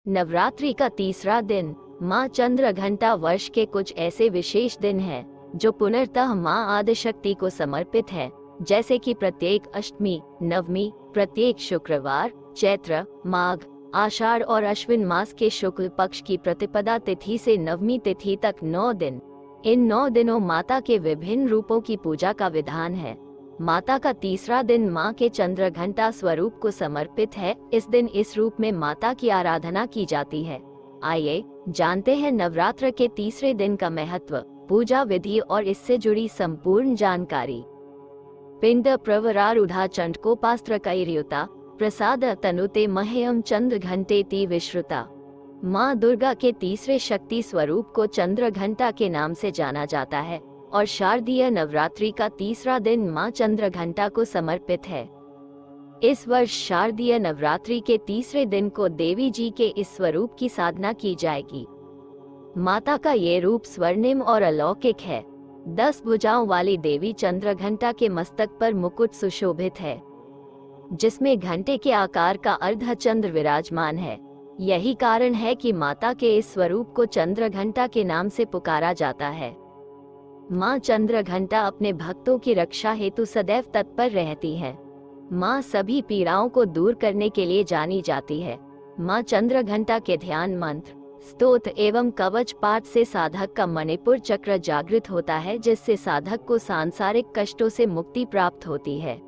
नवरात्रि का तीसरा दिन माँ चंद्रघंटा वर्ष के कुछ ऐसे विशेष दिन हैं जो पुनर्तः माँ आदिशक्ति को समर्पित है, जैसे कि प्रत्येक अष्टमी, नवमी, प्रत्येक शुक्रवार, चैत्र, माघ, आषाढ़ और अश्विन मास के शुक्ल पक्ष की प्रतिपदा तिथि से नवमी तिथि तक 9 दिन। इन 9 दिनों माता के विभिन्न रूपों की पूजा का विधान है। माता का तीसरा दिन माँ के चंद्रघंटा स्वरूप को समर्पित है। इस दिन इस रूप में माता की आराधना की जाती है। आइए जानते हैं नवरात्र के तीसरे दिन का महत्व, पूजा विधि और इससे जुड़ी संपूर्ण जानकारी। पिंड प्रवरारूढ़ा चंडकोपास्त्र कैर्युता प्रसाद तनुते मह्यम चंद्रघंटेति विश्रुता। माँ दुर्गा के तीसरे शक्ति स्वरूप को चंद्रघंटा के नाम से जाना जाता है और शारदीय नवरात्रि का तीसरा दिन माँ चंद्रघंटा को समर्पित है। इस वर्ष शारदीय नवरात्रि के तीसरे दिन को देवी जी के इस स्वरूप की साधना की जाएगी। माता का ये रूप स्वर्णिम और अलौकिक है। 10 भुजाओं वाली देवी चंद्रघंटा के मस्तक पर मुकुट सुशोभित है, जिसमें घंटे के आकार का अर्धचंद्र विराजमान है। यही कारण है कि माता के इस स्वरूप को चंद्रघंटा के नाम से पुकारा जाता है। माँ चंद्रघंटा अपने भक्तों की रक्षा हेतु सदैव तत्पर रहती है। माँ सभी पीड़ाओं को दूर करने के लिए जानी जाती है। माँ चंद्रघंटा के ध्यान मंत्र, स्तोत्र एवं कवच पाठ से साधक का मणिपुर चक्र जागृत होता है, जिससे साधक को सांसारिक कष्टों से मुक्ति प्राप्त होती है।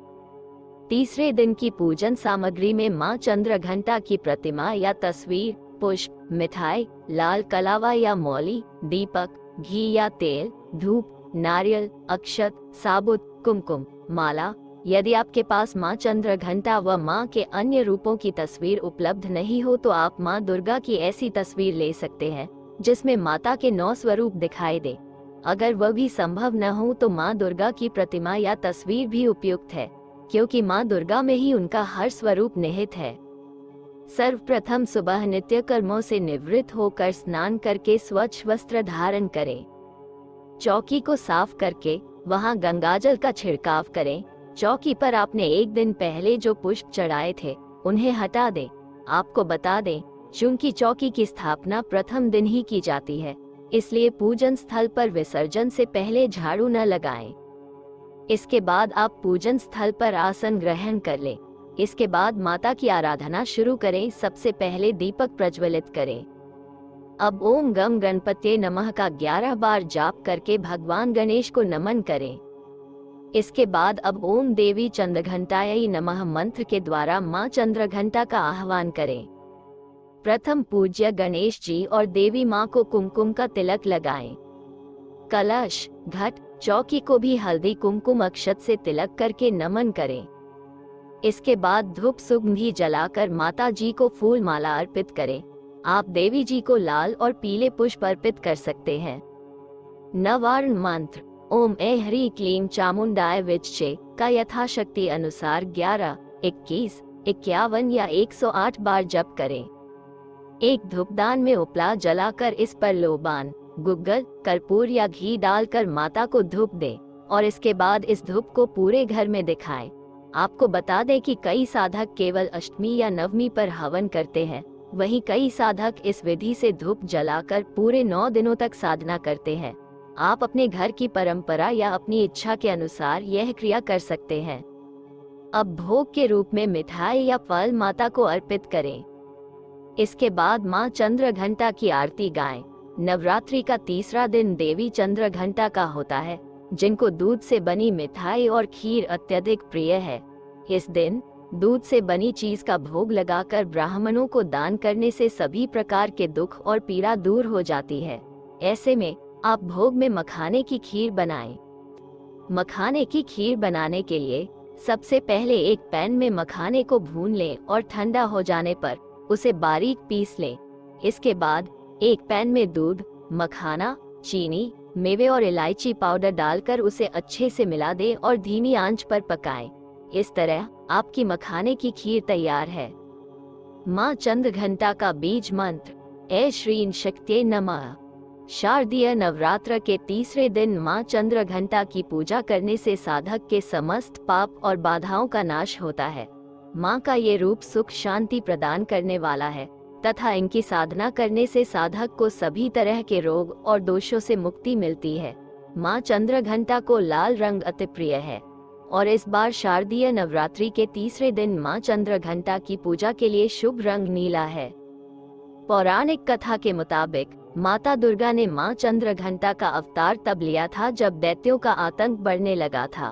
तीसरे दिन की पूजन सामग्री में माँ चंद्रघंटा की प्रतिमा या तस्वीर, पुष्प, मिठाई, लाल कलावा या मौली, दीपक, घी या तेल, धूप, नारियल, अक्षत, साबुत, कुमकुम, माला। यदि आपके पास माँ चंद्रघंटा व माँ के अन्य रूपों की तस्वीर उपलब्ध नहीं हो तो आप माँ दुर्गा की ऐसी तस्वीर ले सकते हैं जिसमें माता के 9 स्वरूप दिखाई दे। अगर वह भी संभव न हो तो माँ दुर्गा की प्रतिमा या तस्वीर भी उपयुक्त है, क्योंकि माँ दुर्गा में ही उनका हर स्वरूप निहित है। सर्वप्रथम सुबह नित्य कर्मों से निवृत्त होकर स्नान करके स्वच्छ वस्त्र धारण करें। चौकी को साफ करके वहां गंगाजल का छिड़काव करें। चौकी पर आपने एक दिन पहले जो पुष्प चढ़ाए थे उन्हें हटा दें। आपको बता दें, चूंकि चौकी की स्थापना प्रथम दिन ही की जाती है, इसलिए पूजन स्थल पर विसर्जन से पहले झाड़ू न लगाएं। इसके बाद आप पूजन स्थल पर आसन ग्रहण कर लें। इसके बाद माता की आराधना शुरू करें। सबसे पहले दीपक प्रज्वलित करें। अब ओम गम गणपते नमः का 11 बार जाप करके भगवान गणेश को नमन करें। इसके बाद अब ओम देवी चंद्रघंटायै नमः मंत्र के द्वारा माँ चंद्रघंटा का आह्वान करें। प्रथम पूज्य गणेश जी और देवी माँ को कुमकुम का तिलक लगाएं। कलश, घट, चौकी को भी हल्दी कुमकुम अक्षत से तिलक करके नमन करें। इसके बाद धूप सुगंधी जलाकर माता जी को फूल माला अर्पित करें। आप देवी जी को लाल और पीले पुष्प अर्पित कर सकते हैं। नवार्ण मंत्र ओम ऐं ह्रीं क्लीं चामुंडाय विच्चे का यथाशक्ति अनुसार 11, 21, 51 या 108 बार जप करें। एक धूपदान में उपला जलाकर इस पर लोबान, गुग्गल, कर्पूर या घी डालकर माता को धूप दें और इसके बाद इस धूप को पूरे घर में दिखाएं। आपको बता दें कि कई साधक केवल अष्टमी या नवमी पर हवन करते हैं, वहीं कई साधक इस विधि से धूप जलाकर पूरे 9 दिनों तक साधना करते हैं। आप अपने घर की परंपरा या अपनी इच्छा के अनुसार यह क्रिया कर सकते हैं। अब भोग के रूप में मिठाई या फल माता को अर्पित करें। इसके बाद माँ चंद्रघंटा की आरती गाएं। नवरात्रि का तीसरा दिन देवी चंद्रघंटा का होता है, जिनको दूध से बनी मिठाई और खीर अत्यधिक प्रिय है। इस दिन दूध से बनी चीज का भोग लगाकर ब्राह्मणों को दान करने से सभी प्रकार के दुख और पीड़ा दूर हो जाती है। ऐसे में आप भोग में मखाने की खीर बनाएं। मखाने की खीर बनाने के लिए सबसे पहले एक पैन में मखाने को भून लें और ठंडा हो जाने पर उसे बारीक पीस लें। इसके बाद एक पैन में दूध, मखाना, चीनी, मेवे और इलायची पाउडर डालकर उसे अच्छे से मिला दें और धीमी आंच पर पकाएं। इस तरह आपकी मखाने की खीर तैयार है। माँ चंद्रघंटा का बीज मंत्र ऐं श्रीं शक्त्यै नमः। शारदीय नवरात्र के तीसरे दिन माँ चंद्रघंटा की पूजा करने से साधक के समस्त पाप और बाधाओं का नाश होता है। माँ का ये रूप सुख शांति प्रदान करने वाला है। तथा इनकी साधना करने से साधक को सभी तरह के रोग और दोषों से मुक्ति मिलती है। माँ चंद्रघंटा को लाल रंग अति प्रिय है और इस बार शारदीय नवरात्रि के तीसरे दिन माँ चंद्रघंटा की पूजा के लिए शुभ रंग नीला है। पौराणिक कथा के मुताबिक माता दुर्गा ने माँ चंद्रघंटा का अवतार तब लिया था जब दैत्यों का आतंक बढ़ने लगा था।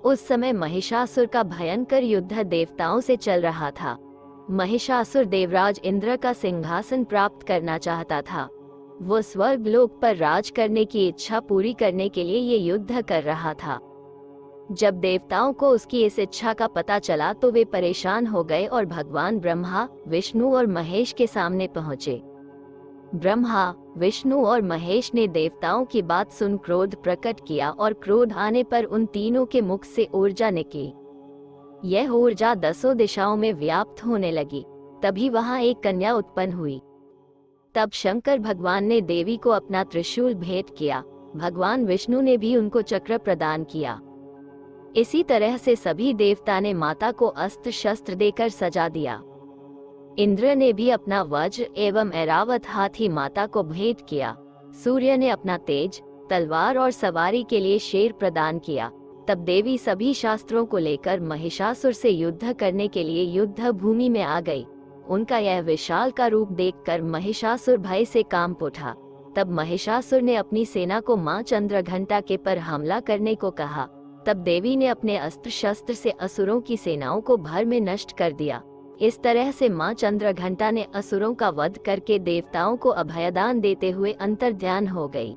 उस समय महिषासुर का भयंकर युद्ध देवताओं से चल रहा था। महिषासुर देवराज इंद्र का सिंहासन प्राप्त करना चाहता था। वो स्वर्ग लोक पर राज करने की इच्छा पूरी करने के लिए ये युद्ध कर रहा था। जब देवताओं को उसकी इस इच्छा का पता चला तो वे परेशान हो गए और भगवान ब्रह्मा, विष्णु और महेश के सामने पहुंचे। ब्रह्मा, विष्णु और महेश ने देवताओं की बात सुन क्रोध प्रकट किया और क्रोध आने पर उन तीनों के मुख से ऊर्जा निकली। यह ऊर्जा 10 दिशाओं में व्याप्त होने लगी। तभी वहां एक कन्या उत्पन्न हुई। तब शंकर भगवान ने देवी को अपना त्रिशूल भेंट किया। भगवान विष्णु ने भी उनको चक्र प्रदान किया। इसी तरह से सभी देवता ने माता को अस्त्र शस्त्र देकर सजा दिया। इंद्र ने भी अपना वज्र एवं ऐरावत हाथी माता को भेंट किया। सूर्य ने अपना तेज, तलवार और सवारी के लिए शेर प्रदान किया। तब देवी सभी शास्त्रों को लेकर महिषासुर से युद्ध करने के लिए युद्ध भूमि में आ गई। उनका यह विशाल का रूप देखकर महिषासुर भय से कांप उठा। तब महिषासुर ने अपनी सेना को मां चंद्रघंटा के पर हमला करने को कहा। तब देवी ने अपने अस्त्र शस्त्र से असुरों की सेनाओं को भर में नष्ट कर दिया। इस तरह से मां चंद्रघंटा ने असुरों का वध करके देवताओं को अभयदान देते हुए अंतर्ध्यान हो गई।